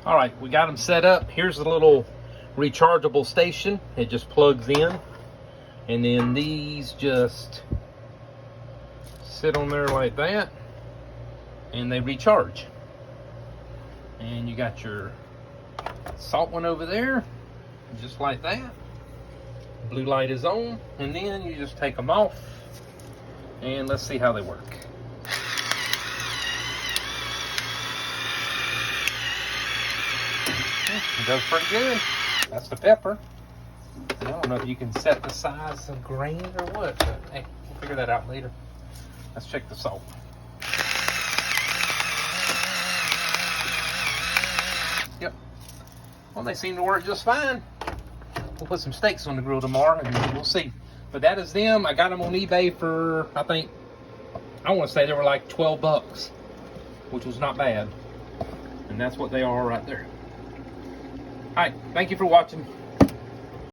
All right, we got them set up. Here's the little rechargeable station. It just plugs in, and then these just sit on there like that, and they recharge. And you got your salt one over there, just like that. Blue light is on, and then you just take them off, and let's see how they work. It does pretty good. That's the pepper. I don't know if you can set the size of grain or what, but hey, we'll figure that out later. Let's check the salt. Yep. Well, they seem to work just fine. We'll put some steaks on the grill tomorrow and we'll see. But that is them. I got them on eBay for, I want to say they were like 12 bucks, which was not bad. And that's what they are right there. All right, thank you for watching.